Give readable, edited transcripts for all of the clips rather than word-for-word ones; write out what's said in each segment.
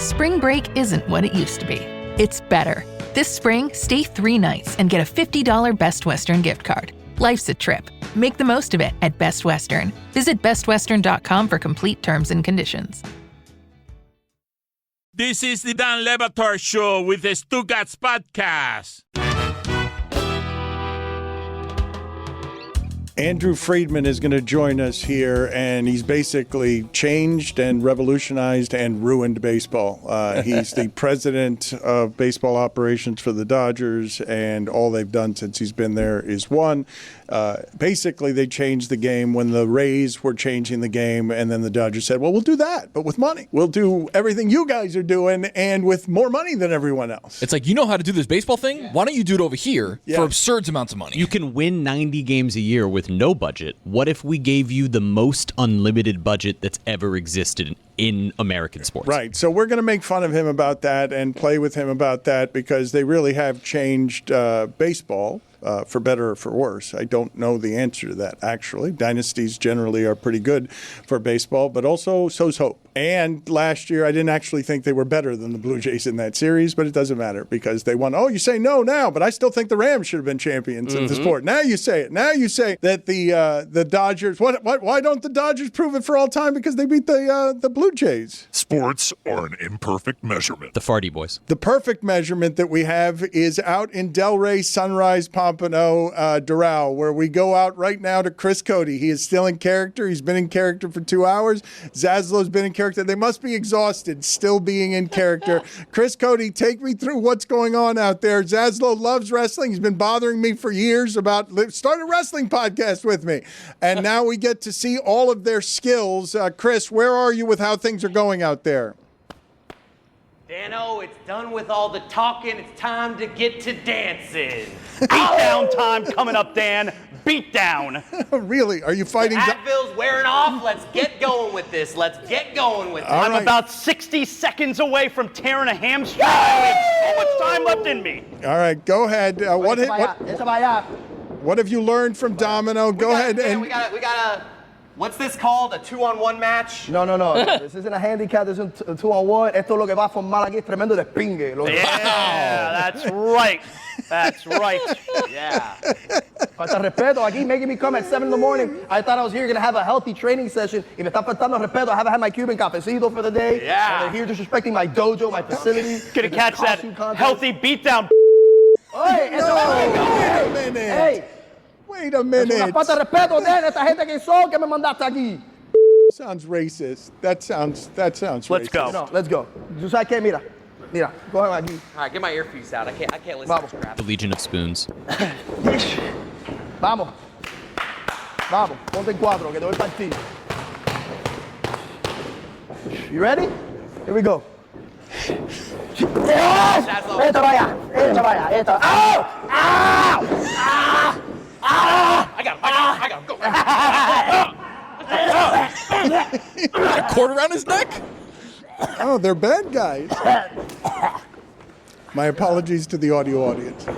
spring break isn't what it used to be. It's better. This spring, stay 3 nights and get a $50 Best Western gift card. Life's a trip. Make the most of it at Best Western. Visit bestwestern.com for complete terms and conditions. This is the Dan Le Batard Show with the Stugotz podcast. Andrew Friedman is going to join us here, and he's basically changed and revolutionized and ruined baseball. He's the president of baseball operations for the Dodgers, and all they've done since he's been there is won. Basically, they changed the game when the Rays were changing the game, and then the Dodgers said, well, we'll do that, but with money. We'll do everything you guys are doing and with more money than everyone else. It's like, you know how to do this baseball thing? Why don't you do it over here for absurd amounts of money? You can win 90 games a year with no budget. What if we gave you the most unlimited budget that's ever existed in American sports? Right. So we're going to make fun of him about that and play with him about that because they really have changed baseball. For better or for worse. I don't know the answer to that, actually. Dynasties generally are pretty good for baseball, but also so's hope. And last year, I didn't actually think they were better than the Blue Jays in that series, but it doesn't matter because they won. Oh, you say no now, but I still think the Rams should have been champions of the sport. Now you say it. Now you say that the Dodgers, why don't the Dodgers prove it for all time? Because they beat the Blue Jays. Sports are an imperfect measurement. The Farty Boyz. The perfect measurement that we have is out in Delray, Sunrise, Pampano, Doral, where we go out right now to Chris Cody. He is still in character. He's been in character for 2 hours. Zaslow's been in character. They must be exhausted, still being in character. Chris Cody, take me through what's going on out there. Zaslow loves wrestling. He's been bothering me for years about start a wrestling podcast with me. And now we get to see all of their skills. Chris, where are you with how things are going out there? Dano, it's done with all the talking. It's time to get to dancing. Beatdown time coming up, Dan. Beatdown. Really? Are you fighting? Advil's wearing off. Let's get going with this. Let's get going with this. I'm about 60 seconds away from tearing a hamstring. I have so much time left in me. All right, go ahead. What have you learned from Domino? Go ahead. We got a. What's this called? A 2-on-1 match? No. This isn't a handicap. This is a 2-on-1. Esto lo que va a formar aquí es tremendo despingue. Yeah, that's right. That's right. Yeah. Falta respeto. Aquí making me come at 7 in the morning. I thought I was here going to have a healthy training session. Y me está faltando respeto. I haven't had my Cuban cafecito for the day. Yeah. And they're here disrespecting my dojo, my facility. Gonna catch that healthy beatdown. Hey, wait a minute. Hey. Wait a minute. Es una falta de respeto, Dan. Esta gente que son que me mandaste aquí. Sounds racist. That sounds racist. Let's go. No, let's go. You sabes qué? Mira. Go ahead aquí. All right, get my earpiece out. I can't listen to this crap. The Legion of Spoons. Vamos. Ponte en cuatro, que te voy a partir. You ready? Here we go. Esto vaya. Ow! I got him. Go. A cord around his neck? Oh, they're bad guys. My apologies to the audio audience. De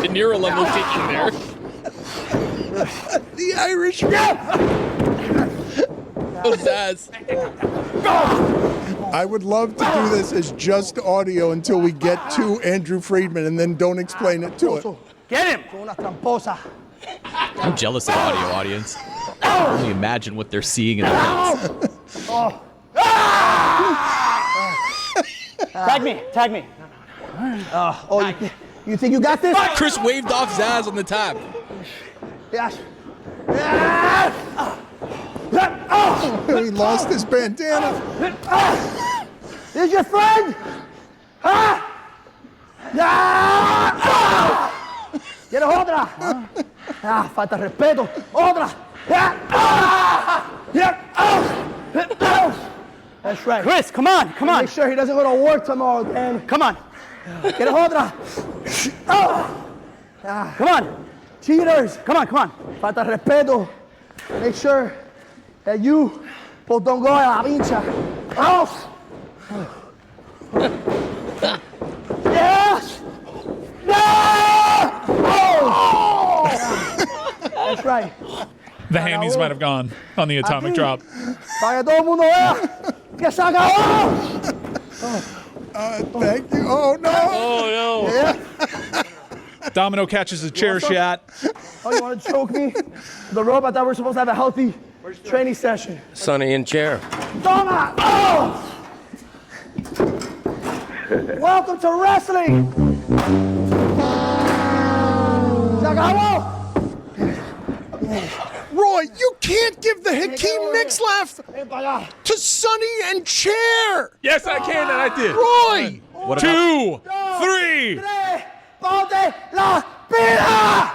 Niro level teaching there. The Irish. Oh, Zaz. I would love to do this as just audio until we get to Andrew Friedman and then don't explain it to it. Get him. Una tramposa. I'm jealous of the audio audience. I can only imagine what they're seeing in the rings. Tag me. You think you got this? Chris waved off Zaz on the tap. Yes. He lost his bandana. This your friend? Huh? Get otra. Falta respeto. Otra. That's right. Chris, come on. Make sure he doesn't go to work tomorrow, Dan. Come on. Get otra. Come on. Cheaters. Come on. Falta respeto. Make sure that you don't go a la pincha. right. The hammies might have gone on the atomic drop. Para que todo el mundo vea que se acabó. Thank you. Oh, no. Oh, no. Yeah. Domino catches a chair shot. Oh, you want to choke me? The rope, I thought we were supposed to have a healthy training session. Sonny in chair. Toma! Oh! Welcome to wrestling! Se acabó! Roy, you can't give the Hakeem Nicks laugh to Sonny and Chair. Yes, I can, and I did. Roy! What 2, 3. Ponte la pila!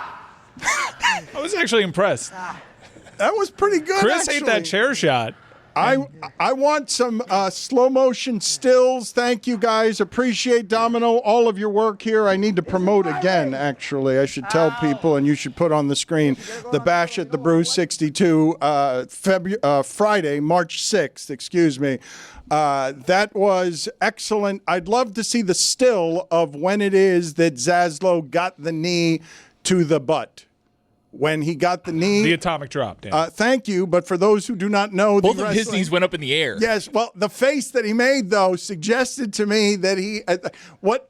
I was actually impressed. That was pretty good, Chris actually. ate that chair shot. I want some slow motion stills. Thank you, guys. Appreciate, Domino, all of your work here. I need to promote again, actually. I should tell people, and you should put on the screen, the Bash at the Brew 62, Friday, March 6th, excuse me. That was excellent. I'd love to see the still of when it is that Zaslow got the knee to the butt. When he got the knee. The atomic drop, Dan. Thank you, but for those who do not know, Both of his knees went up in the air. Yes, well, the face that he made, though, suggested to me that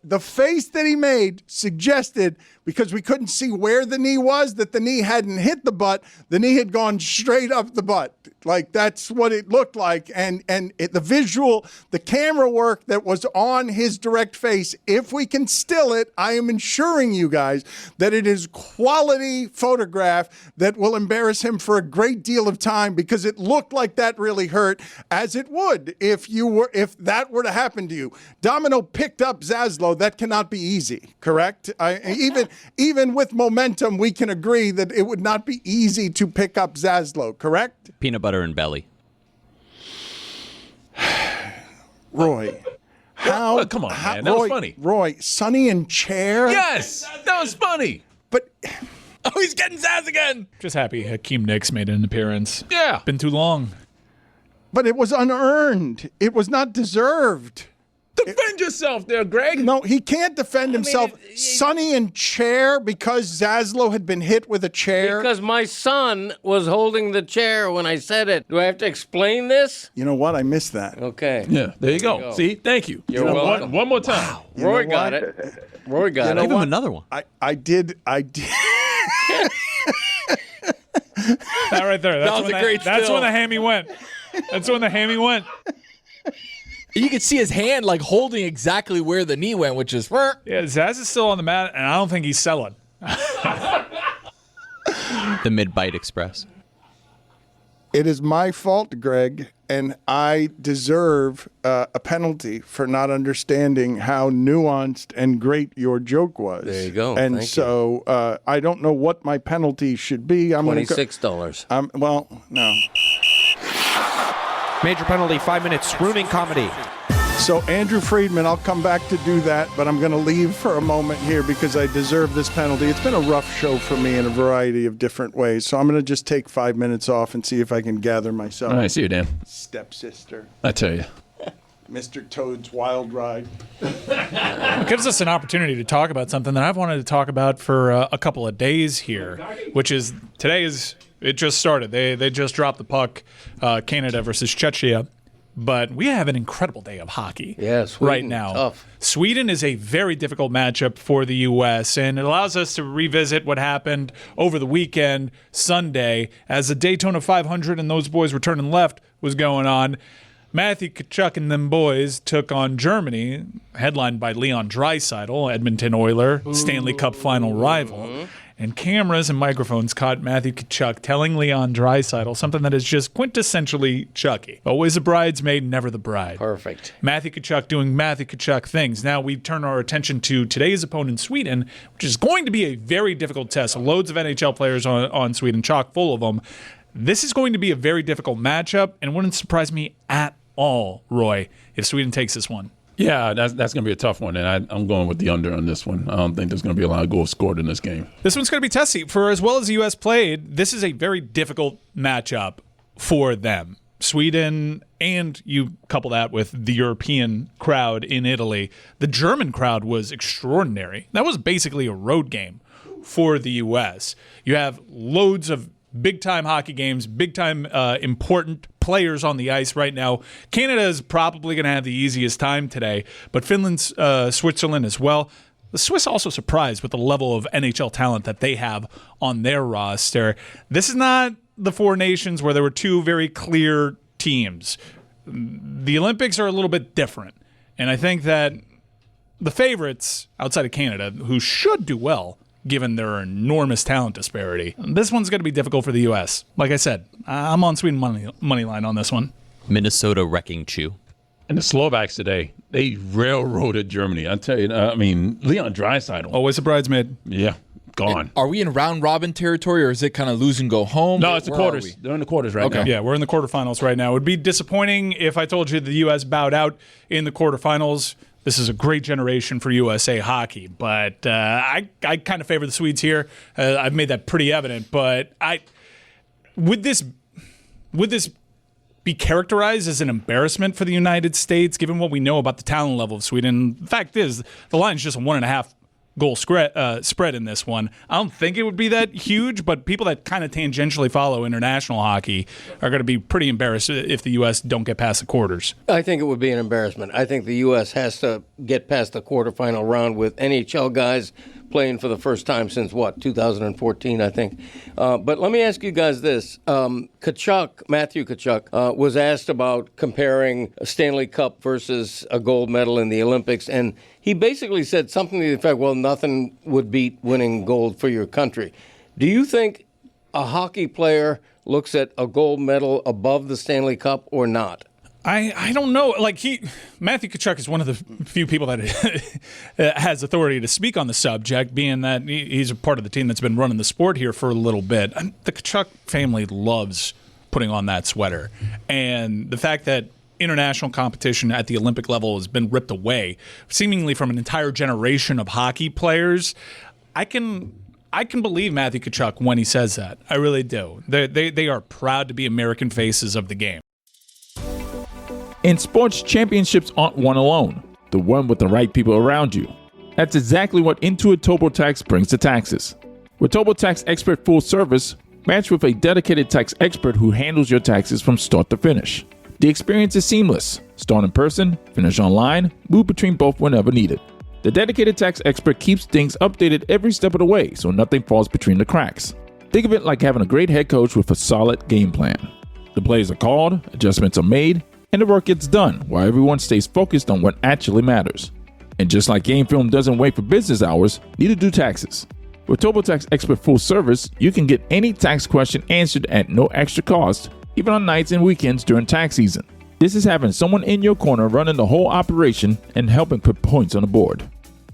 the face that he made suggested, because we couldn't see where the knee was, that the knee hadn't hit the butt. The knee had gone straight up the butt. Like, that's what it looked like. And the visual, the camera work that was on his direct face, if we can still it, I am ensuring you guys that it is quality photograph that will embarrass him for a great deal of time, because it looked like that really hurt, as it would if that were to happen to you. Domino picked up Zaslow. That cannot be easy, correct? Even with momentum, we can agree that it would not be easy to pick up Zaslow, correct? Peanut butter and belly. Roy. How? Oh, come on, man. That was funny. Roy, Sonny and Chair? Yes, that was funny. But Oh, he's getting Zaz again. Just happy Hakeem Nicks made an appearance. Yeah. Been too long. But it was unearned. It was not deserved. Defend yourself there, Greg. No, he can't defend himself. Sonny and Chair, because Zaslow had been hit with a chair. Because my son was holding the chair when I said it. Do I have to explain this? You know what? I missed that. Okay. Yeah, there you go. See, thank you. You're welcome. One more time. Wow. Roy got it. Roy got it. Give him another one. I did. That right there. That was a great That's still. when the hammy went. That's when the hammy went. You could see his hand like holding exactly where the knee went, which is. Yeah, Zaz is still on the mat, and I don't think he's selling. The Mid-Bite Express. It is my fault, Greg, and I deserve a penalty for not understanding how nuanced and great your joke was. There you go. And Thank so I don't know what my penalty should be. I'm $26. Well, no. Major penalty, 5 minutes, ruining comedy. So Andrew Friedman, I'll come back to do that, but I'm going to leave for a moment here because I deserve this penalty. It's been a rough show for me in a variety of different ways, so I'm going to just take 5 minutes off and see if I can gather myself. All right, see you, Dan. Stepsister. I tell you. Mr. Toad's Wild Ride. It gives us an opportunity to talk about something that I've wanted to talk about for a couple of days here, which is it just started. They just dropped the puck, Canada versus Chechnya. But we have an incredible day of hockey right now. Tough. Sweden is a very difficult matchup for the U.S., and it allows us to revisit what happened over the weekend, Sunday, as the Daytona 500 and those boys returning left was going on. Matthew Tkachuk and them boys took on Germany, headlined by Leon Draisaitl, Edmonton Oiler, Stanley Cup final rival. And cameras and microphones caught Matthew Tkachuk telling Leon Draisaitl something that is just quintessentially Chucky. Always a bridesmaid, never the bride. Perfect. Matthew Tkachuk doing Matthew Tkachuk things. Now we turn our attention to today's opponent, Sweden, which is going to be a very difficult test. Loads of NHL players on Sweden, chock full of them. This is going to be a very difficult matchup, and it wouldn't surprise me at all, Roy, if Sweden takes this one. Yeah, that's going to be a tough one, and I'm going with the under on this one. I don't think there's going to be a lot of goals scored in this game. This one's going to be testy. For as well as the U.S. played, this is a very difficult matchup for them. Sweden, and you couple that with the European crowd in Italy. The German crowd was extraordinary. That was basically a road game for the U.S. You have loads of big-time hockey games, big-time important players on the ice right now. Canada is probably going to have the easiest time today, but Finland, Switzerland as well. The Swiss also surprised with the level of NHL talent that they have on their roster. This is not the four nations where there were two very clear teams. The Olympics are a little bit different, and I think that the favorites outside of Canada, who should do well, given their enormous talent disparity, this one's going to be difficult for the U.S. Like I said, I'm on Sweden money line on this one. Minnesota wrecking Chew. And the Slovaks today, they railroaded Germany. I tell you, Leon Draisaitl. Always a bridesmaid. Yeah, gone. Are we in round robin territory, or is it kind of lose and go home? No, it's the quarters. They're in the quarters right now. Yeah, we're in the quarterfinals right now. It would be disappointing if I told you the U.S. bowed out in the quarterfinals. This is a great generation for USA hockey, but I kind of favor the Swedes here. I've made that pretty evident. But would this be characterized as an embarrassment for the United States, given what we know about the talent level of Sweden? The fact is, the line's just a 1.5 goal spread in this one. I don't think it would be that huge, but people that kind of tangentially follow international hockey are going to be pretty embarrassed if the U.S. don't get past the quarters. I think it would be an embarrassment. I think the U.S. has to get past the quarterfinal round with NHL guys playing for the first time since, 2014, I think. But let me ask you guys this. Matthew Tkachuk, was asked about comparing a Stanley Cup versus a gold medal in the Olympics, and he basically said something to the effect, well, nothing would beat winning gold for your country. Do you think a hockey player looks at a gold medal above the Stanley Cup or not? I don't know. Matthew Tkachuk is one of the few people that has authority to speak on the subject, being that he's a part of the team that's been running the sport here for a little bit. The Tkachuk family loves putting on that sweater. And the fact that international competition at the Olympic level has been ripped away, seemingly from an entire generation of hockey players, I can believe Matthew Tkachuk when he says that. I really do. They are proud to be American faces of the game. In sports, championships aren't won alone. They're won with the right people around you. That's exactly what Intuit TurboTax brings to taxes. With TurboTax Expert Full Service, match with a dedicated tax expert who handles your taxes from start to finish. The experience is seamless. Start in person, finish online, move between both whenever needed. The dedicated tax expert keeps things updated every step of the way, so nothing falls between the cracks. Think of it like having a great head coach with a solid game plan. The plays are called, adjustments are made, and the work gets done while everyone stays focused on what actually matters. And just like game film doesn't wait for business hours, neither do taxes. With TurboTax Expert Full Service, you can get any tax question answered at no extra cost, even on nights and weekends during tax season. This is having someone in your corner running the whole operation and helping put points on the board.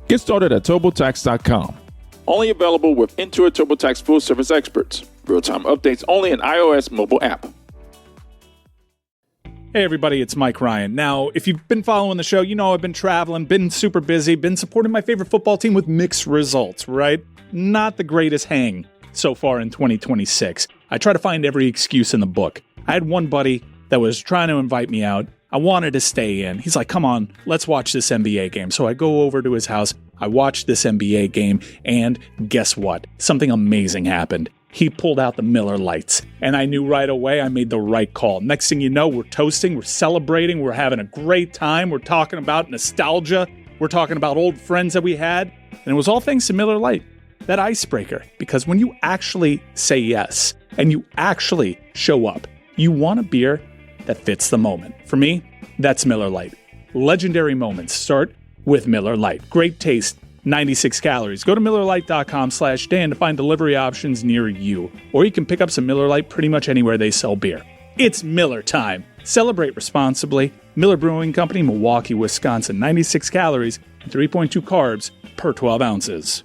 Get started at TurboTax.com. Only available with Intuit TurboTax Full Service experts. Real-time updates only in iOS mobile app. Hey everybody, it's Mike Ryan. Now, if you've been following the show, you know I've been traveling, been super busy, been supporting my favorite football team with mixed results, right? Not the greatest hang so far in 2026. I try to find every excuse in the book. I had one buddy that was trying to invite me out. I wanted to stay in. He's like, come on, let's watch this NBA game. So I go over to his house, I watch this NBA game, and guess what? Something amazing happened. He pulled out the Miller Lights, and I knew right away I made the right call. Next thing you know, we're toasting, we're celebrating, we're having a great time, we're talking about nostalgia, we're talking about old friends that we had, and it was all thanks to Miller Lite, that icebreaker. Because when you actually say yes, and you actually show up, you want a beer that fits the moment. For me, that's Miller Lite. Legendary moments start with Miller Lite. Great taste, 96 calories. Go to MillerLite.com/Dan to find delivery options near you. Or you can pick up some Miller Lite pretty much anywhere they sell beer. It's Miller time. Celebrate responsibly. Miller Brewing Company, Milwaukee, Wisconsin. 96 calories and 3.2 carbs per 12 ounces.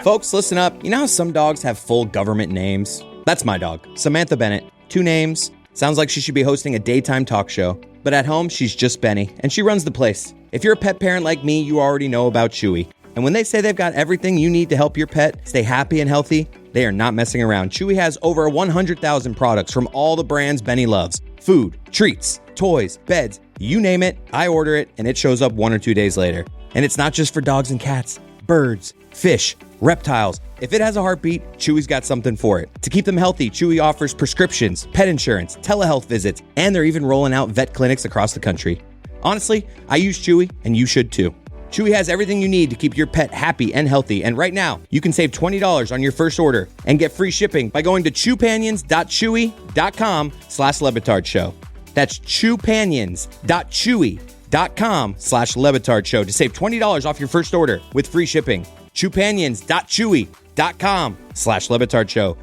Folks, listen up. You know how some dogs have full government names? That's my dog, Samantha Bennett. 2 names. Sounds like she should be hosting a daytime talk show. But at home, she's just Benny, and she runs the place. If you're a pet parent like me, you already know about Chewy. And when they say they've got everything you need to help your pet stay happy and healthy, they are not messing around. Chewy has over 100,000 products from all the brands Benny loves. Food, treats, toys, beds, you name it, I order it, and it shows up 1 or 2 days later. And it's not just for dogs and cats. birds, fish, reptiles. If it has a heartbeat, Chewy's got something for it. To keep them healthy, Chewy offers prescriptions, pet insurance, telehealth visits, and they're even rolling out vet clinics across the country. Honestly, I use Chewy, and you should too. Chewy has everything you need to keep your pet happy and healthy, and right now, you can save $20 on your first order and get free shipping by going to chewpanions.chewy.com/LeBatard That's chewpanions.chewy.com/LeBatard to save $20 off your first order with free shipping. chewpanions.chewy.com/LeBatard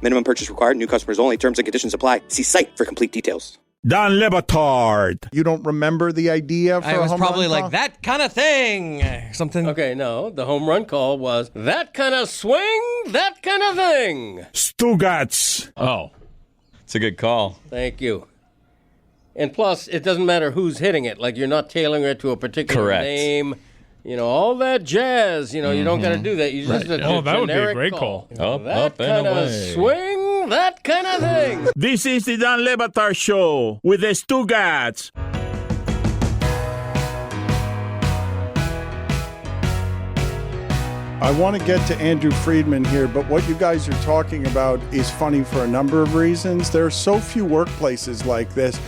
Minimum purchase required. New customers only. Terms and conditions apply. See site for complete details. Don Lebatard. You don't remember the idea for I a was home probably run like, call? that kind of thing. Something. Okay, no, the home run call was that kind of swing, that kind of thing. Stugotz. Oh. It's a good call. Thank you. And plus, it doesn't matter who's hitting it. Like, you're not tailoring it to a particular Correct. name. You know, all that jazz. You know, you don't got to do that. You just Oh, that would be a great call. Up, that up, and kind of away. swing, that kind of thing. This is the Don Lebatard Show with the Stugotz. I want to get to Andrew Friedman here, but what you guys are talking about is funny for a number of reasons. There are so few workplaces like this.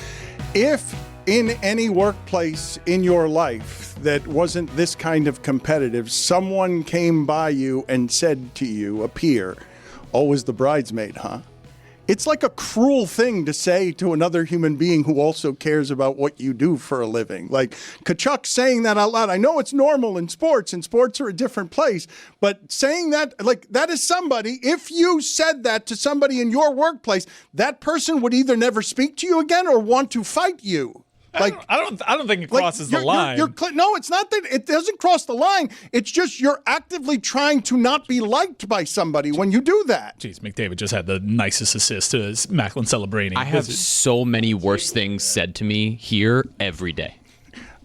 If in any workplace in your life that wasn't this kind of competitive, someone came by you and said to you, a peer, "Oh, is the bridesmaid, huh?" It's like a cruel thing to say to another human being who also cares about what you do for a living. Like Kachuk saying that out loud. I know it's normal in sports, and sports are a different place, but saying that, like, that is somebody, if you said that to somebody in your workplace, that person would either never speak to you again or want to fight you. Like, I don't think it crosses the line. No, it's not that it doesn't cross the line. It's just you're actively trying to not be liked by somebody when you do that. Jeez, McDavid just had the nicest assist to his Macklin celebrating. I have so many worse things said to me here every day.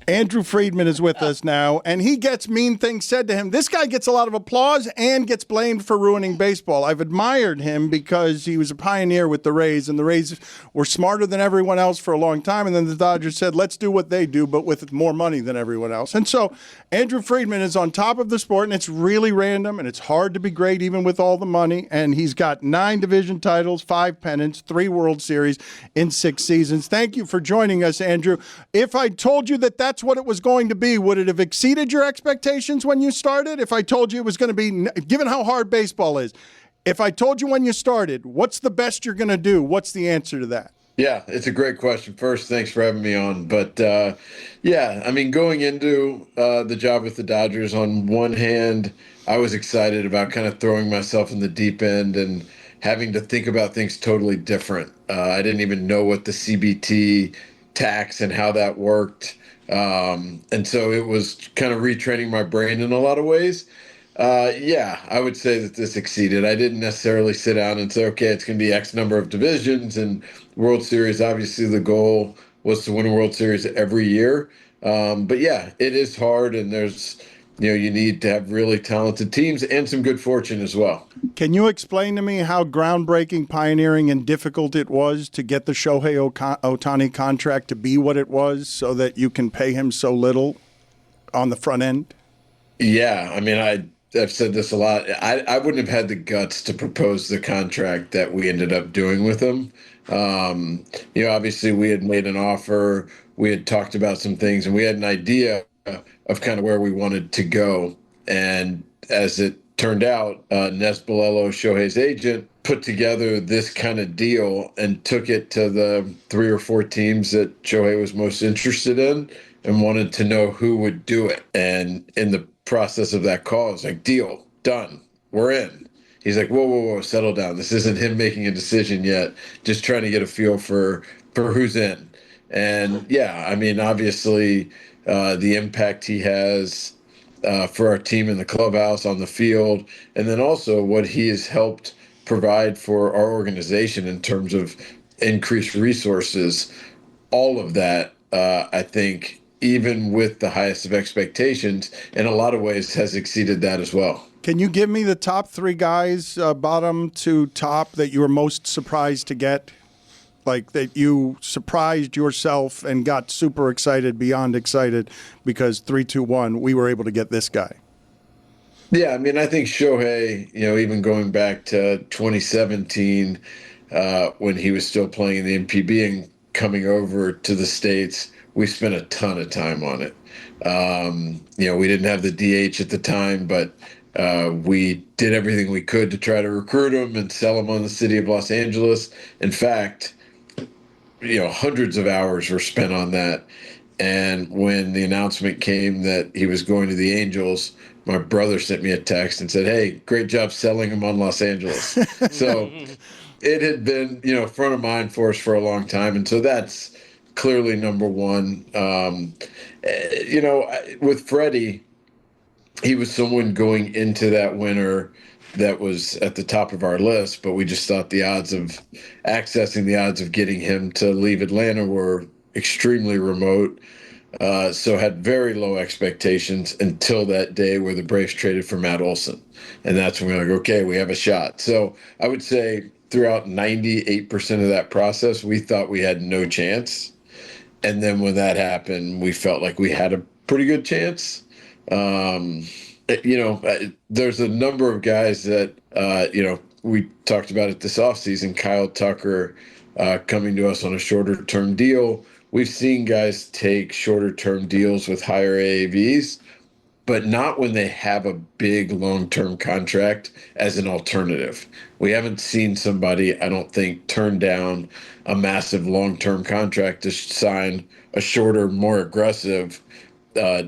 Andrew Friedman is with us now, and he gets mean things said to him. This guy gets a lot of applause and gets blamed for ruining baseball. I've admired him because he was a pioneer with the Rays, and the Rays were smarter than everyone else for a long time, and then the Dodgers said, let's do what they do, but with more money than everyone else. And so Andrew Friedman is on top of the sport, and it's really random, and it's hard to be great even with all the money, and he's got 9 division titles, 5 pennants, 3 World Series in 6 seasons. Thank you for joining us, Andrew. If I told you that that's what it was going to be, would it have exceeded your expectations when you started? If I told you it was going to be, given how hard baseball is, if I told you when you started, what's the best you're going to do? What's the answer to that? Yeah, it's a great question. First, thanks for having me on. But yeah, I mean, going into the job with the Dodgers, on one hand, I was excited about kind of throwing myself in the deep end and having to think about things totally different. I didn't even know what the CBT tax and how that worked. And so it was kind of retraining my brain in a lot of ways. Yeah, I would say that this exceeded. I didn't necessarily sit down and say, okay, it's going to be X number of divisions and World Series. Obviously, the goal was to win a World Series every year. But yeah, it is hard, and there's, you need to have really talented teams and some good fortune as well. Can you explain to me how groundbreaking, pioneering, and difficult it was to get the Shohei Ohtani contract to be what it was so that you can pay him so little on the front end? Yeah, I mean, I've said this a lot. I wouldn't have had the guts to propose the contract that we ended up doing with him. Obviously we had made an offer, we had talked about some things, and we had an idea of kind of where we wanted to go. And as it turned out, Nes Bolello, Shohei's agent, put together this kind of deal and took it to the 3 or 4 teams that Shohei was most interested in and wanted to know who would do it. And in the process of that call, it's like, deal, done, we're in. He's like, whoa, settle down. This isn't him making a decision yet, just trying to get a feel for who's in. And yeah, I mean, obviously, the impact he has for our team in the clubhouse, on the field, and then also what he has helped provide for our organization in terms of increased resources. All of that, I think, even with the highest of expectations, in a lot of ways has exceeded that as well. Can you give me the top 3 guys, bottom to top, that you were most surprised to get? Like that you surprised yourself and got super excited, beyond excited, because 3, 2, 1, we were able to get this guy. Yeah, I mean, I think Shohei, even going back to 2017, when he was still playing in the MPB and coming over to the States, we spent a ton of time on it. We didn't have the DH at the time, but we did everything we could to try to recruit him and sell him on the city of Los Angeles. In fact, hundreds of hours were spent on that. And when the announcement came that he was going to the Angels, my brother sent me a text and said, "Hey, great job selling him on Los Angeles." So it had been, front of mind for us for a long time. And so that's clearly number one. With Freddie, he was someone going into that winter that was at the top of our list, but we just thought the odds of getting him to leave Atlanta were extremely remote. So had very low expectations until that day where the Braves traded for Matt Olson. And that's when we were like, okay, we have a shot. So I would say throughout 98% of that process, we thought we had no chance. And then when that happened, we felt like we had a pretty good chance. There's a number of guys that, we talked about it this offseason, Kyle Tucker coming to us on a shorter term deal. We've seen guys take shorter term deals with higher AAVs, but not when they have a big long-term contract as an alternative. We haven't seen somebody, I don't think, turn down a massive long-term contract to sign a shorter, more aggressive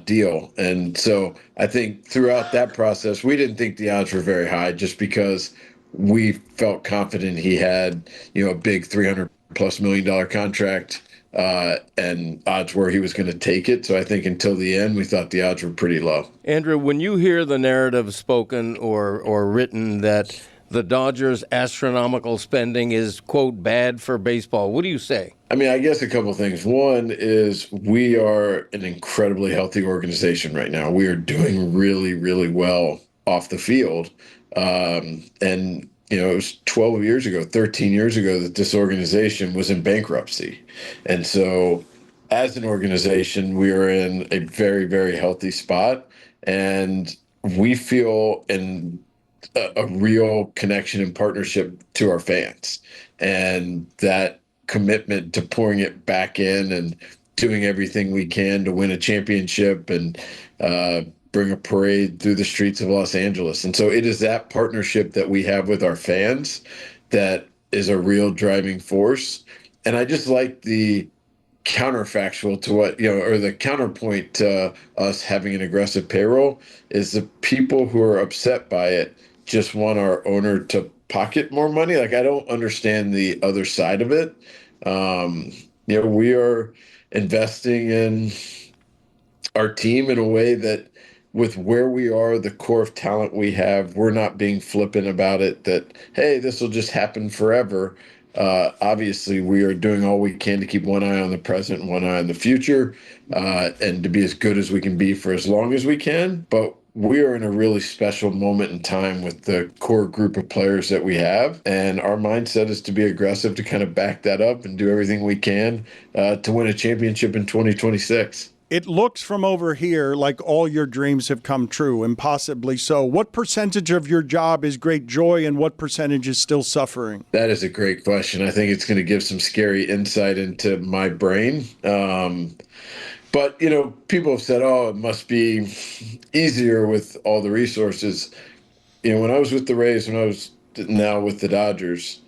deal. And so I think throughout that process, we didn't think the odds were very high just because we felt confident he had, a big $300+ million contract. And odds were he was going to take it. So I think until the end, we thought the odds were pretty low. Andrew, when you hear the narrative spoken or written that the Dodgers' astronomical spending is, quote, bad for baseball, what do you say? I mean, I guess a couple things. One is we are an incredibly healthy organization right now. We are doing really, really well off the field. It was 12 years ago, 13 years ago that this organization was in bankruptcy. And so as an organization, we are in a very, very healthy spot. And we feel in a real connection and partnership to our fans. And that commitment to pouring it back in and doing everything we can to win a championship and bring a parade through the streets of Los Angeles. And so it is that partnership that we have with our fans that is a real driving force. And I just like the counterfactual to what, or the counterpoint to us having an aggressive payroll is the people who are upset by it just want our owner to pocket more money. Like, I don't understand the other side of it. We are investing in our team in a way that with where we are, the core of talent we have, we're not being flippant about it that, hey, this will just happen forever. Obviously, we are doing all we can to keep one eye on the present and one eye on the future, and to be as good as we can be for as long as we can. But we are in a really special moment in time with the core group of players that we have. And our mindset is to be aggressive to kind of back that up and do everything we can to win a championship in 2026. It looks from over here like all your dreams have come true, and possibly so. What percentage of your job is great joy and what percentage is still suffering? That is a great question. I think it's going to give some scary insight into my brain. But, people have said, it must be easier with all the resources. When I was with the Rays, when I was now with the Dodgers,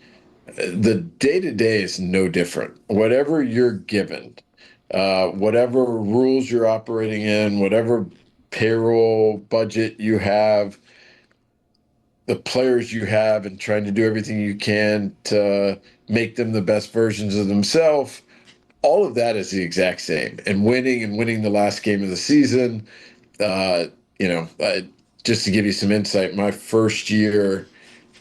the day-to-day is no different. Whatever you're given, whatever rules you're operating in, whatever payroll budget you have, the players you have, and trying to do everything you can to make them the best versions of themselves, all of that is the exact same. And winning the last game of the season, just to give you some insight, my first year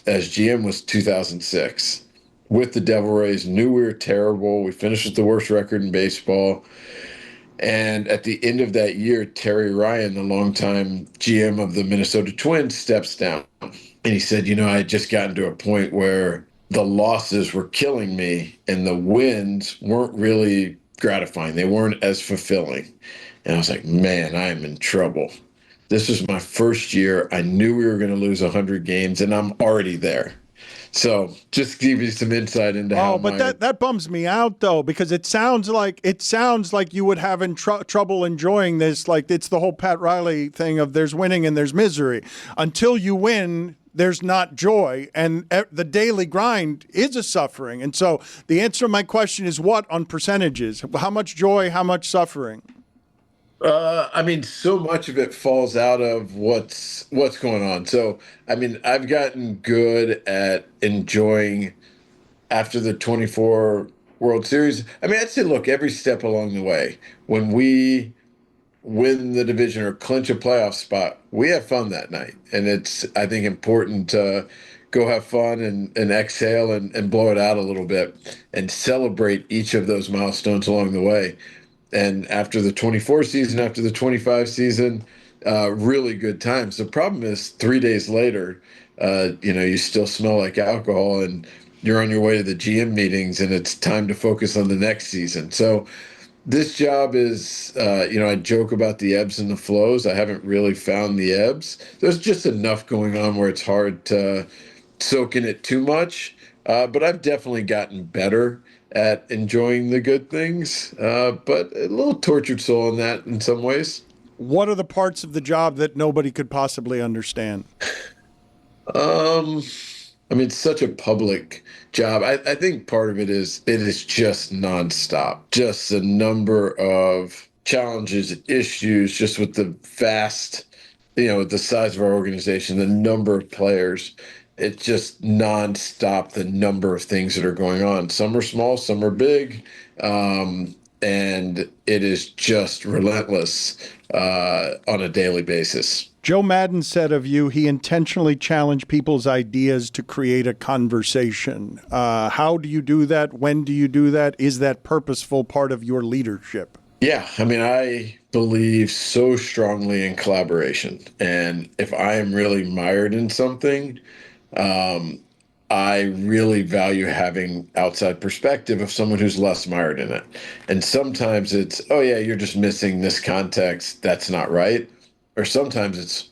as GM was 2006. With the Devil Rays, knew we were terrible. We finished with the worst record in baseball. And at the end of that year, Terry Ryan, the longtime GM of the Minnesota Twins, steps down. And he said, I had just gotten to a point where the losses were killing me and the wins weren't really gratifying. They weren't as fulfilling. And I was like, man, I am in trouble. This was my first year. I knew we were going to lose 100 games, and I'm already there. So just give you some insight into how. But that bums me out though, because it sounds like you would have trouble enjoying this. Like it's the whole Pat Riley thing of there's winning and there's misery. Until you win, there's not joy, and the daily grind is a suffering. And so the answer to my question is what on percentages? How much joy? How much suffering? I mean, so much of it falls out of what's going on. So, I mean, I've gotten good at enjoying after the 24 World Series. I mean, I'd say, look, every step along the way, when we win the division or clinch a playoff spot, we have fun that night. And it's, I think, important to go have fun and exhale and blow it out a little bit and celebrate each of those milestones along the way. And after the 24 season, after the 25 season, really good times. The problem is 3 days later, you still smell like alcohol and you're on your way to the GM meetings and it's time to focus on the next season. So this job is, I joke about the ebbs and the flows. I haven't really found the ebbs. There's just enough going on where it's hard to soak in it too much. But I've definitely gotten better at enjoying the good things, but a little tortured soul in that in some ways. What are the parts of the job that nobody could possibly understand? I mean, it's such a public job. I think part of it is just nonstop. Just the number of challenges, issues, just with the vast, the size of our organization, the number of players. It's just nonstop, the number of things that are going on. Some are small, some are big, and it is just relentless on a daily basis. Joe Madden said of you, he intentionally challenged people's ideas to create a conversation. How do you do that? When do you do that? Is that purposeful part of your leadership? Yeah, I mean, I believe so strongly in collaboration. And if I am really mired in something, I really value having outside perspective of someone who's less mired in it. And sometimes it's, oh yeah, you're just missing this context. That's not right. Or sometimes it's,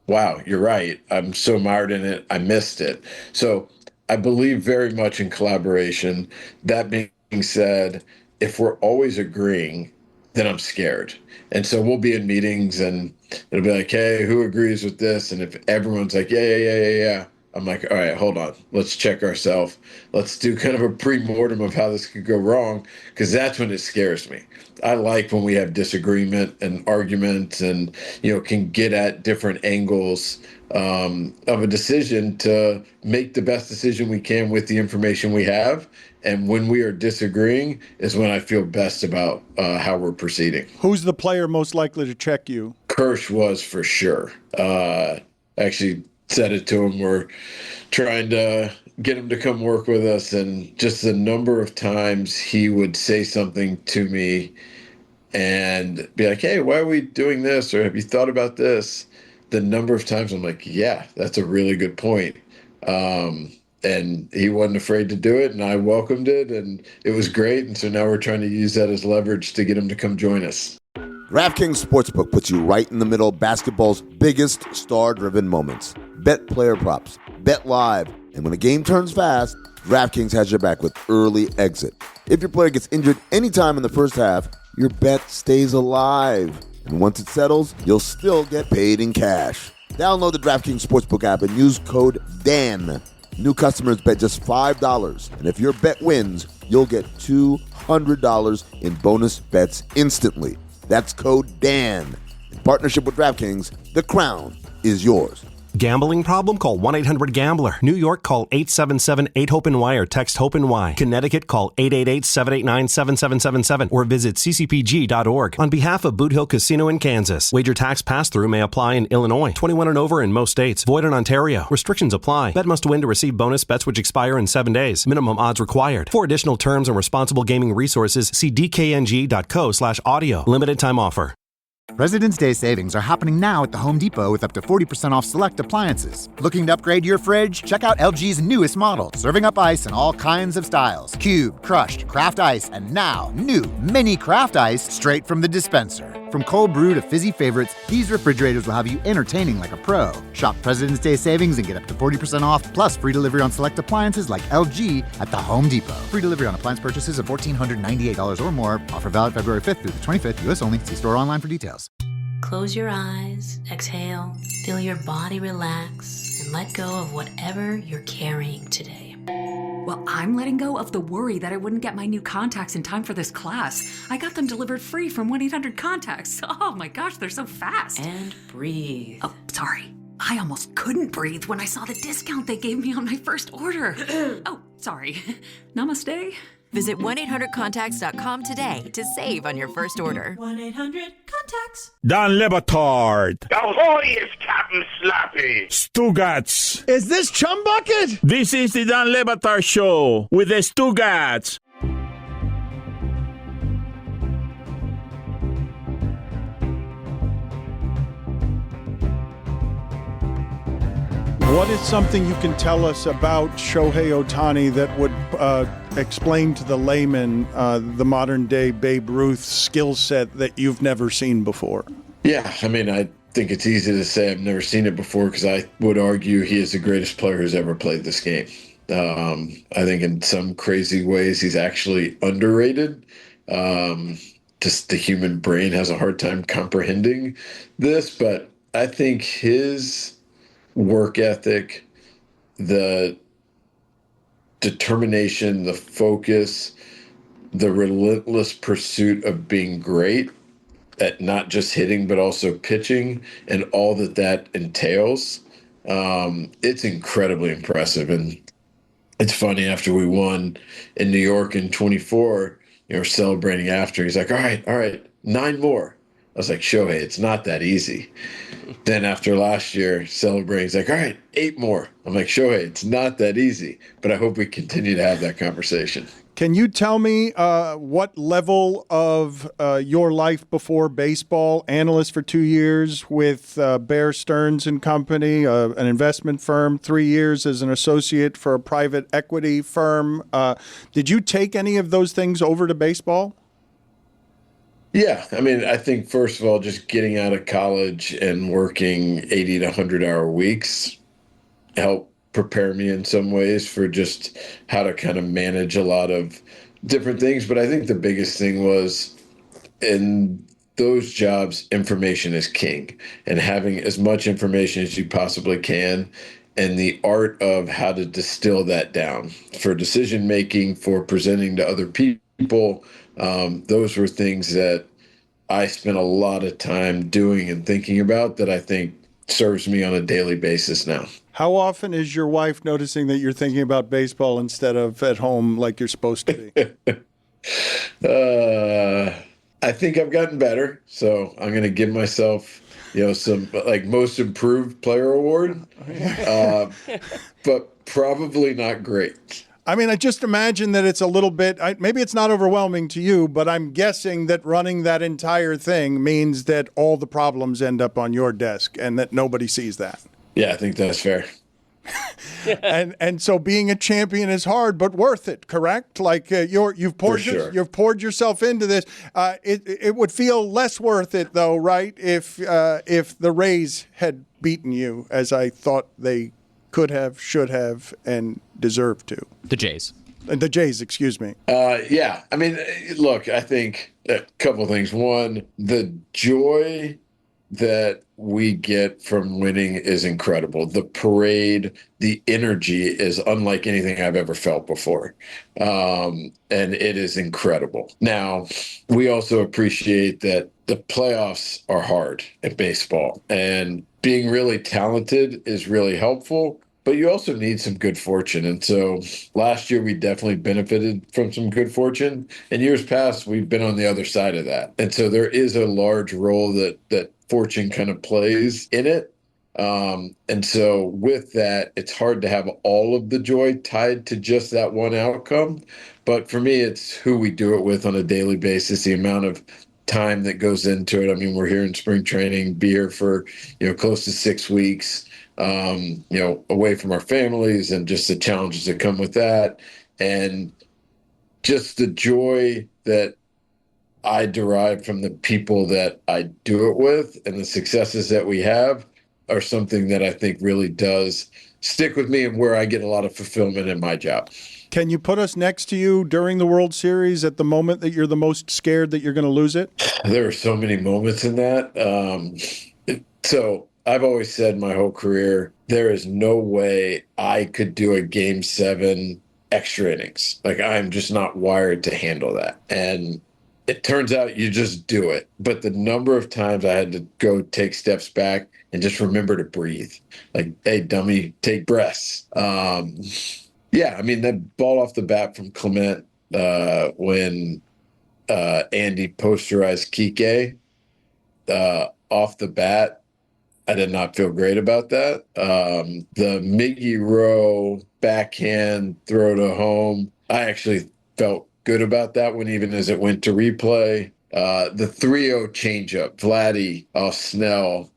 wow, you're right. I'm so mired in it. I missed it. So I believe very much in collaboration. That being said, if we're always agreeing, then I'm scared. And so we'll be in meetings and it'll be like, hey, who agrees with this? And if everyone's like, yeah. I'm like, all right, hold on. Let's check ourselves. Let's do kind of a pre-mortem of how this could go wrong, because that's when it scares me. I like when we have disagreement and arguments and, can get at different angles of a decision to make the best decision we can with the information we have. And when we are disagreeing is when I feel best about how we're proceeding. Who's the player most likely to check you? Kirsch was for sure. Actually said it to him. We're trying to get him to come work with us. And just the number of times he would say something to me and be like, hey, why are we doing this? Or have you thought about this? The number of times I'm like, yeah, that's a really good point. And he wasn't afraid to do it, and I welcomed it, and it was great. And so now we're trying to use that as leverage to get him to come join us. DraftKings Sportsbook puts you right in the middle of basketball's biggest star-driven moments. Bet player props, bet live, and when a game turns fast, DraftKings has your back with early exit. If your player gets injured anytime in the first half, your bet stays alive. And once it settles, you'll still get paid in cash. Download the DraftKings Sportsbook app and use code DAN. New customers bet just $5, and if your bet wins, you'll get $200 in bonus bets instantly. That's code DAN. In partnership with DraftKings, the crown is yours. Gambling problem? Call 1-800-GAMBLER. New York, call 877-8-HOPE-NY or text HOPE-NY. Connecticut, call 888-789-7777 or visit ccpg.org. On behalf of Boot Hill Casino in Kansas, wager tax pass-through may apply in Illinois. 21 and over in most states. Void in Ontario. Restrictions apply. Bet must win to receive bonus bets which expire in 7 days. Minimum odds required. For additional terms and responsible gaming resources, see dkng.co/audio. Limited time offer. President's Day savings are happening now at the Home Depot with up to 40% off select appliances. Looking to upgrade your fridge? Check out LG's newest model, serving up ice in all kinds of styles. Cube, crushed, craft ice, and now new mini craft ice straight from the dispenser. From cold brew to fizzy favorites, these refrigerators will have you entertaining like a pro. Shop President's Day savings and get up to 40% off, plus free delivery on select appliances like LG at the Home Depot. Free delivery on appliance purchases of $1,498 or more. Offer valid February 5th through the 25th, U.S. only. See store online for details. Close your eyes, exhale, feel your body relax, and let go of whatever you're carrying today. Well, I'm letting go of the worry that I wouldn't get my new contacts in time for this class. I got them delivered free from 1-800-CONTACTS. Oh my gosh, they're so fast. And breathe. Oh, sorry. I almost couldn't breathe when I saw the discount they gave me on my first order. Oh, sorry. Namaste. Visit 1-800-CONTACTS.com today to save on your first order. 1-800-CONTACTS. Don Le Batard. Ahoy, it's Captain Slappy. Stugotz. Is this Chum Bucket? This is the Don Le Batard Show with the Stugotz. What is something you can tell us about Shohei Ohtani that would explain to the layman the modern-day Babe Ruth skill set that you've never seen before? Yeah, I mean, I think it's easy to say I've never seen it before because I would argue he is the greatest player who's ever played this game. I think in some crazy ways he's actually underrated. Just the human brain has a hard time comprehending this, but I think his work ethic, the determination, the focus, the relentless pursuit of being great at not just hitting but also pitching and all that entails, it's incredibly impressive. And it's funny, after we won in New York in 24, we're celebrating after. He's like, all right, 9 more. I was like, Shohei, it's not that easy. Then after last year, celebrating, he's like, all right, 8 more. I'm like, Shohei, it's not that easy, but I hope we continue to have that conversation. Can you tell me what level of your life before baseball, analyst for 2 years with Bear Stearns and Company, an investment firm, 3 years as an associate for a private equity firm. Did you take any of those things over to baseball? Yeah, I mean, I think first of all, just getting out of college and working 80 to 100-hour weeks helped prepare me in some ways for just how to kind of manage a lot of different things. But I think the biggest thing was in those jobs, information is king, and having as much information as you possibly can and the art of how to distill that down for decision making, for presenting to other people. Those were things that I spent a lot of time doing and thinking about that I think serves me on a daily basis now. How often is your wife noticing that you're thinking about baseball instead of at home like you're supposed to be? I think I've gotten better, so I'm going to give myself, some like most improved player award, but probably not great. I mean, I just imagine that it's a little bit, maybe it's not overwhelming to you, but I'm guessing that running that entire thing means that all the problems end up on your desk and that nobody sees that. Yeah, I think that's fair. and so being a champion is hard, but worth it, correct? Like you've poured yourself into this. It would feel less worth it though, right? If the Rays had beaten you, as I thought they could have, should have, and deserved to. The Jays. The Jays, excuse me. Yeah. I mean, look, I think a couple things. One, the joy that we get from winning is incredible. The parade, the energy is unlike anything I've ever felt before. And it is incredible. Now, we also appreciate that the playoffs are hard at baseball, and being really talented is really helpful. But you also need some good fortune. And so last year, we definitely benefited from some good fortune. In years past, we've been on the other side of that. And so there is a large role that fortune kind of plays in it. And so with that, it's hard to have all of the joy tied to just that one outcome. But for me, it's who we do it with on a daily basis, the amount of time that goes into it. I mean, we're here in spring training, be here for, close to 6 weeks. Away from our families and just the challenges that come with that. And just the joy that I derive from the people that I do it with, and the successes that we have are something that I think really does stick with me and where I get a lot of fulfillment in my job. Can you put us next to you during the World Series at the moment that you're the most scared that you're going to lose it? There are so many moments in that. So I've always said my whole career, there is no way I could do a Game 7 extra innings. Like, I'm just not wired to handle that. And it turns out you just do it. But the number of times I had to go take steps back and just remember to breathe. Like, hey, dummy, take breaths. Yeah, I mean, that ball off the bat from Clement when Andy posterized Kike off the bat, I did not feel great about that. The Miggy Rowe backhand throw to home, I actually felt good about that one, even as it went to replay. The 3-0 changeup, Vladdy off Snell,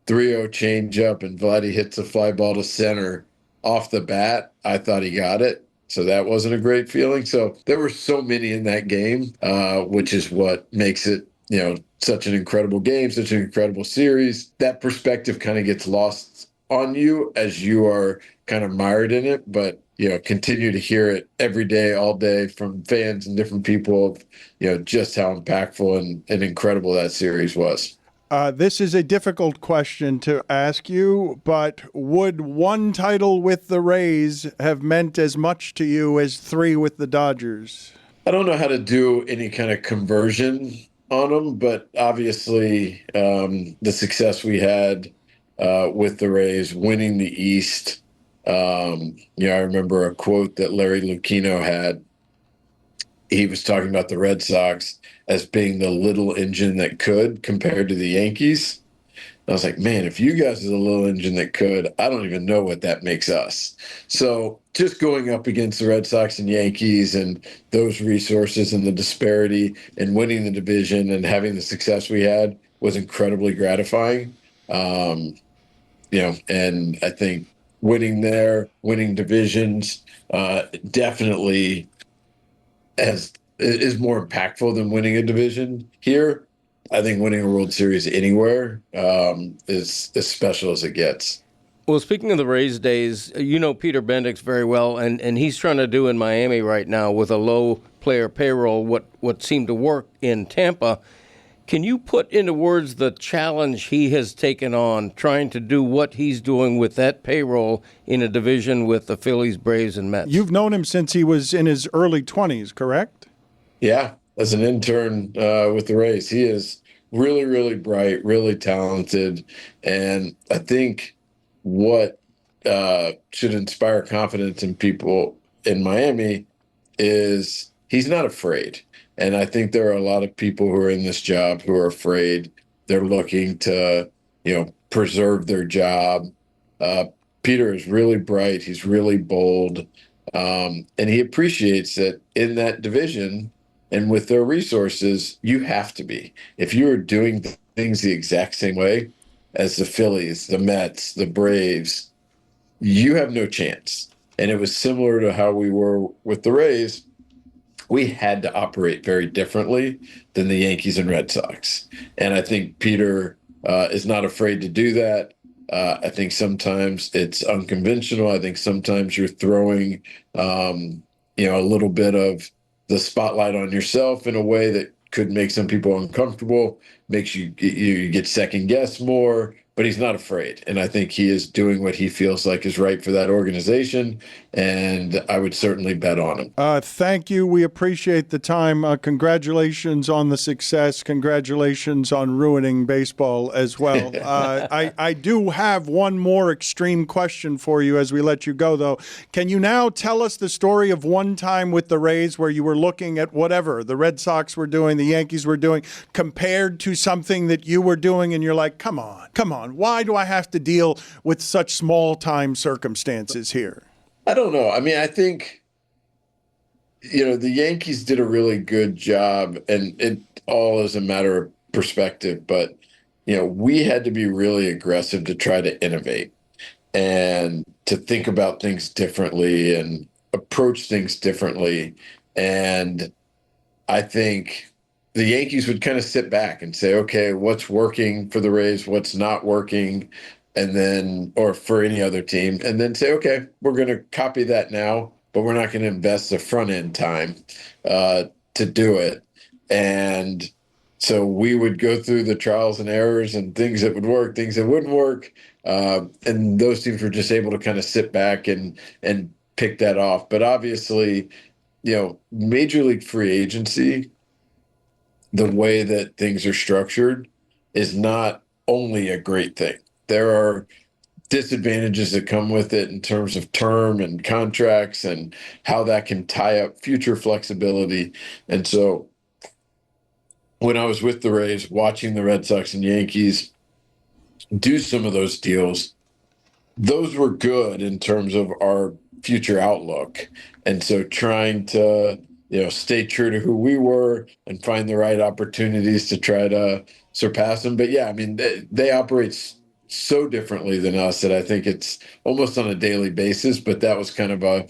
3-0 changeup, and Vladdy hits a fly ball to center off the bat. I thought he got it, so that wasn't a great feeling. So there were so many in that game, which is what makes it, such an incredible game, such an incredible series. That perspective kind of gets lost on you as you are kind of mired in it, but continue to hear it every day, all day from fans and different people of, just how impactful and incredible that series was. This is a difficult question to ask you, but would one title with the Rays have meant as much to you as 3 with the Dodgers? I don't know how to do any kind of conversion on them, but obviously the success we had with the Rays, winning the East. I remember a quote that Larry Lucchino had. He was talking about the Red Sox as being the little engine that could compared to the Yankees. I was like, man, if you guys are the little engine that could, I don't even know what that makes us. So just going up against the Red Sox and Yankees and those resources and the disparity and winning the division and having the success we had was incredibly gratifying. And I think winning there, winning divisions, definitely is more impactful than winning a division here. I think winning a World Series anywhere is as special as it gets. Well, speaking of the Rays days, Peter Bendix very well, and he's trying to do in Miami right now with a low player payroll what seemed to work in Tampa. Can you put into words the challenge he has taken on trying to do what he's doing with that payroll in a division with the Phillies, Braves, and Mets? You've known him since he was in his early 20s, correct? Yeah, as an intern with the Rays. He is really, really bright, really talented. And I think what should inspire confidence in people in Miami is he's not afraid. And I think there are a lot of people who are in this job who are afraid. They're looking to, preserve their job. Peter is really bright. He's really bold. And he appreciates that in that division and with their resources, you have to be. If you are doing things the exact same way as the Phillies, the Mets, the Braves, you have no chance. And it was similar to how we were with the Rays. We had to operate very differently than the Yankees and Red Sox. And I think Peter is not afraid to do that. I think sometimes it's unconventional. I think sometimes you're throwing, a little bit of the spotlight on yourself in a way that could make some people uncomfortable, makes you get second guessed more. But he's not afraid. And I think he is doing what he feels like is right for that organization. And I would certainly bet on him. Thank you. We appreciate the time. Congratulations on the success. Congratulations on ruining baseball as well. I do have one more extreme question for you as we let you go, though. Can you now tell us the story of one time with the Rays where you were looking at whatever the Red Sox were doing, the Yankees were doing, compared to something that you were doing, and you're like, come on. Why do I have to deal with such small-time circumstances here? I don't know. I mean, I think, the Yankees did a really good job, and it all is a matter of perspective. But, we had to be really aggressive to try to innovate and to think about things differently and approach things differently. And I think the Yankees would kind of sit back and say, okay, what's working for the Rays, what's not working, and then, or for any other team, and then say, okay, we're going to copy that now, but we're not going to invest the front end time to do it. And so we would go through the trials and errors and things that would work, things that wouldn't work. And those teams were just able to kind of sit back and pick that off. But obviously, Major League free agency, the way that things are structured, is not only a great thing. There are disadvantages that come with it in terms of term and contracts and how that can tie up future flexibility. And so when I was with the Rays, watching the Red Sox and Yankees do some of those deals, those were good in terms of our future outlook. And so trying to, stay true to who we were and find the right opportunities to try to surpass them. But yeah, I mean, they operate so differently than us that I think it's almost on a daily basis, but that was kind of a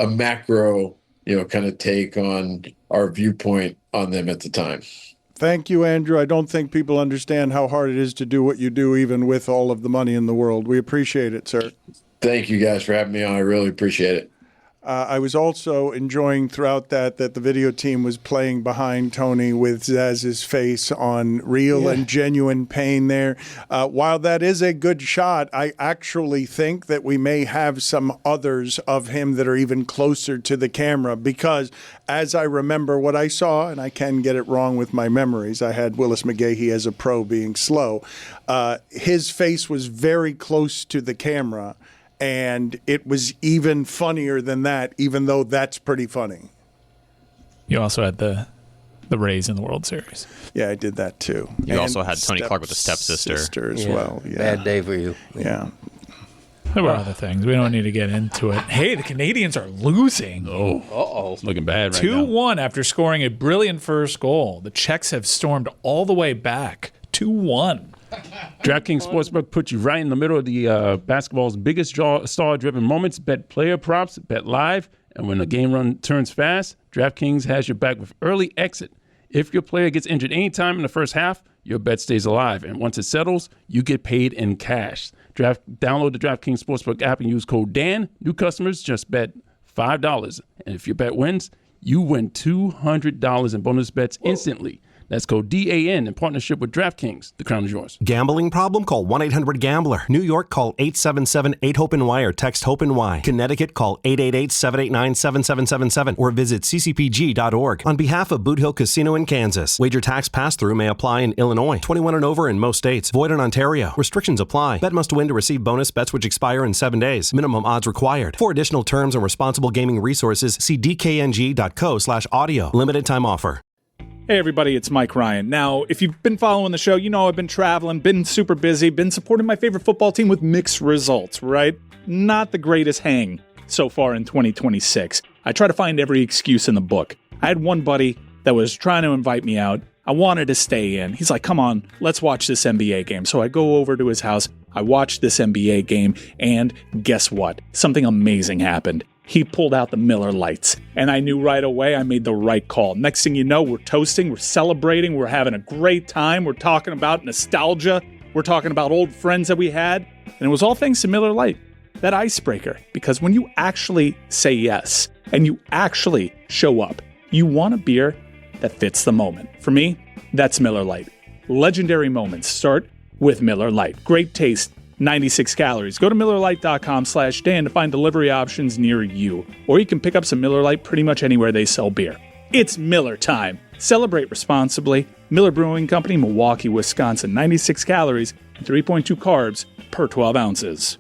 macro, kind of take on our viewpoint on them at the time. Thank you, Andrew. I don't think people understand how hard it is to do what you do, even with all of the money in the world. We appreciate it, sir. Thank you guys for having me on. I really appreciate it. I was also enjoying throughout that the video team was playing behind Tony with Zaz's face on real and genuine pain there. While that is a good shot, I actually think that we may have some others of him that are even closer to the camera, because as I remember what I saw, and I can get it wrong with my memories, I had Willis McGahee as a pro being slow. His face was very close to the camera. And it was even funnier than that, even though that's pretty funny. You also had the Rays in the World Series. Yeah, I did that too. You also had Tony Clark with the stepsister. As well. Yeah. Bad day for you. Yeah. There were other things. We don't need to get into it. Hey, the Canadians are losing. Oh. Uh-oh. It's looking bad right now. 2-1 after scoring a brilliant first goal. The Czechs have stormed all the way back. 2-1. DraftKings Sportsbook puts you right in the middle of the basketball's biggest star-driven moments. Bet player props, bet live, and when the game run turns fast, DraftKings has your back with early exit. If your player gets injured anytime in the first half, your bet stays alive, and once it settles, you get paid in cash. Download the DraftKings Sportsbook app and use code DAN. New customers just bet $5, and if your bet wins, you win $200 in bonus bets instantly. That's code DAN in partnership with DraftKings. The crown is yours. Gambling problem? Call 1-800-GAMBLER. New York, call 877-8-HOPE-NY or text HOPE-NY. Connecticut, call 888-789-7777 or visit ccpg.org. On behalf of Boot Hill Casino in Kansas, wager tax pass-through may apply in Illinois. 21 and over in most states. Void in Ontario. Restrictions apply. Bet must win to receive bonus bets which expire in 7 days. Minimum odds required. For additional terms and responsible gaming resources, see dkng.co/audio. Limited time offer. Hey everybody, it's Mike Ryan. Now, if you've been following the show, you know I've been traveling, been super busy, been supporting my favorite football team with mixed results, right? Not the greatest hang so far in 2026. I try to find every excuse in the book. I had one buddy that was trying to invite me out. I wanted to stay in. He's like, come on, let's watch this NBA game. So I go over to his house, I watched this NBA game, and guess what? Something amazing happened. He pulled out the Miller Lights, and I knew right away I made the right call. Next thing you know, we're toasting, we're celebrating, we're having a great time, we're talking about nostalgia, we're talking about old friends that we had, and it was all thanks to Miller Lite, that icebreaker. Because when you actually say yes, and you actually show up, you want a beer that fits the moment. For me, that's Miller Lite. Legendary moments start with Miller Lite. Great taste. 96 calories. Go to MillerLite.com/Dan to find delivery options near you. Or you can pick up some Miller Lite pretty much anywhere they sell beer. It's Miller time. Celebrate responsibly. Miller Brewing Company, Milwaukee, Wisconsin. 96 calories and 3.2 carbs per 12 ounces.